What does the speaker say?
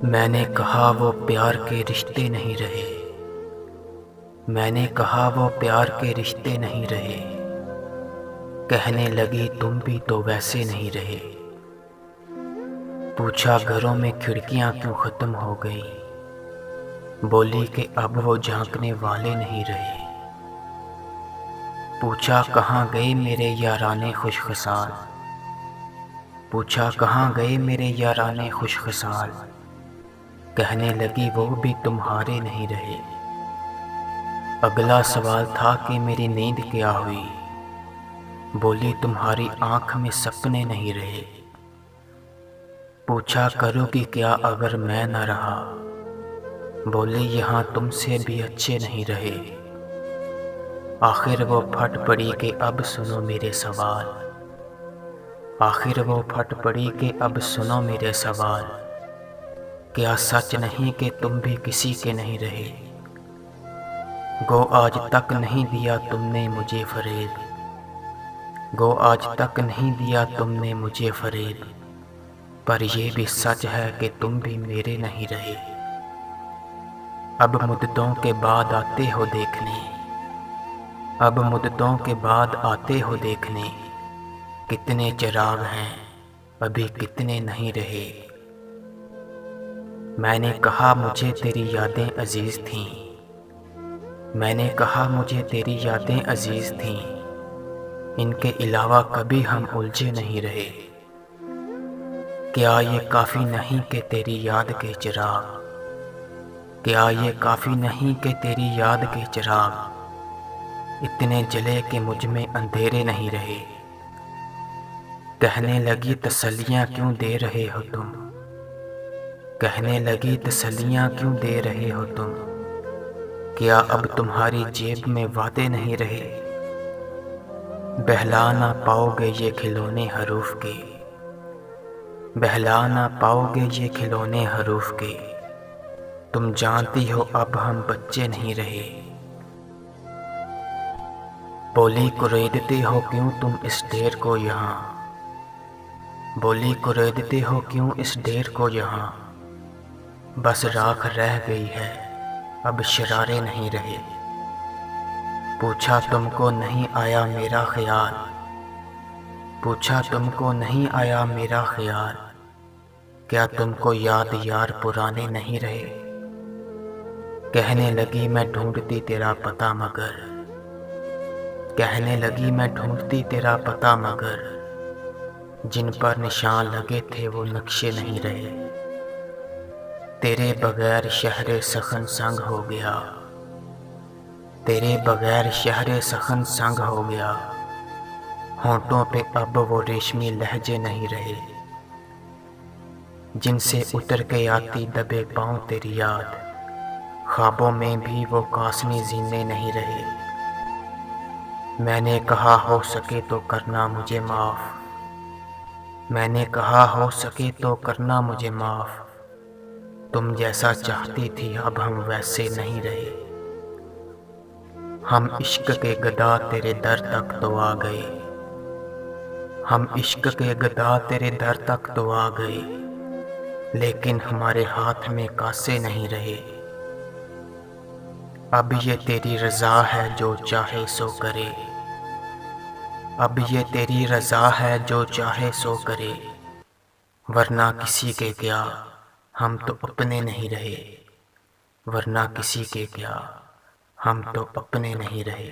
मैंने कहा वो प्यार के रिश्ते नहीं रहे। मैंने कहा वो प्यार के रिश्ते नहीं रहे। कहने लगी तुम भी तो वैसे नहीं रहे। पूछा घरों में खिड़कियां क्यों ख़त्म हो गई। बोली कि अब वो झांकने वाले नहीं रहे। पूछा कहाँ गए मेरे याराने खुशखसाल। पूछा कहाँ गए मेरे याराने खुशखसाल। कहने लगी वो भी तुम्हारे नहीं रहे। अगला सवाल था कि मेरी नींद क्या हुई। बोली तुम्हारी आंख में सपने नहीं रहे। पूछा करोगी क्या अगर मैं न रहा। बोली यहाँ तुमसे भी अच्छे नहीं रहे। आखिर वो फट पड़ी कि अब सुनो मेरे सवाल। आखिर वो फट पड़ी कि अब सुनो मेरे सवाल। क्या सच नहीं कि तुम भी किसी के नहीं रहे। गो आज तक नहीं दिया तुमने मुझे फरेब। गो आज तक नहीं दिया तुमने मुझे फरेब। पर ये भी सच है कि तुम भी मेरे नहीं रहे। अब मुद्दतों के बाद आते हो देखने। अब मुद्दतों के बाद आते हो देखने। कितने चिराग हैं अभी कितने नहीं रहे। मैंने कहा मुझे तेरी यादें अजीज थीं। मैंने कहा मुझे तेरी यादें अजीज थीं। इनके अलावा कभी हम उलझे नहीं रहे। क्या ये काफ़ी नहीं कि तेरी याद के चिराग। क्या ये काफ़ी नहीं कि तेरी याद के चिराग इतने जले कि मुझ में अंधेरे नहीं रहे। कहने लगी तसल्लियाँ क्यों दे रहे हो तुम। कहने लगी तसल्लियाँ क्यों दे रहे हो तुम। क्या अब तुम्हारी जेब में वादे नहीं रहे। बहला ना पाओगे ये खिलौने हरूफ के। बहला ना पाओगे ये खिलौने हरूफ के। तुम जानती हो अब हम बच्चे नहीं रहे। बोली कुरेदते हो क्यों तुम इस ढेर को यहाँ। बोली कुरेदते हो क्यों इस ढेर को यहाँ। बस राख रह गई है अब शरारे नहीं रहे। पूछा तुमको नहीं आया मेरा ख्याल। पूछा तुमको नहीं आया मेरा ख्याल। क्या तुमको याद यार पुराने नहीं रहे। कहने लगी मैं ढूंढती तेरा पता मगर। कहने लगी मैं ढूंढती तेरा पता मगर जिन पर निशान लगे थे वो नक्शे नहीं रहे। तेरे बगैर शहरे सखन संग हो गया। तेरे बगैर शहरे सखन संग हो गया। होंठों पे अब वो रेशमी लहजे नहीं रहे। जिनसे उतर के आती दबे पाँव तेरी याद। ख्वाबों में भी वो कासनी जीने नहीं रहे। मैंने कहा हो सके तो करना मुझे माफ़। मैंने कहा हो सके तो करना मुझे माफ़। तुम जैसा चाहती थी अब हम वैसे नहीं रहे। हम इश्क के गदा तेरे दर तक तो आ गए। हम इश्क के गदा तेरे दर तक तो आ गए। लेकिन हमारे हाथ में कासे नहीं रहे। अब ये तेरी रज़ा है जो चाहे सो करे। अब ये तेरी रज़ा है जो चाहे सो करे। वरना किसी के क्या हम तो अपने नहीं रहे। वरना किसी के क्या हम तो अपने नहीं रहे।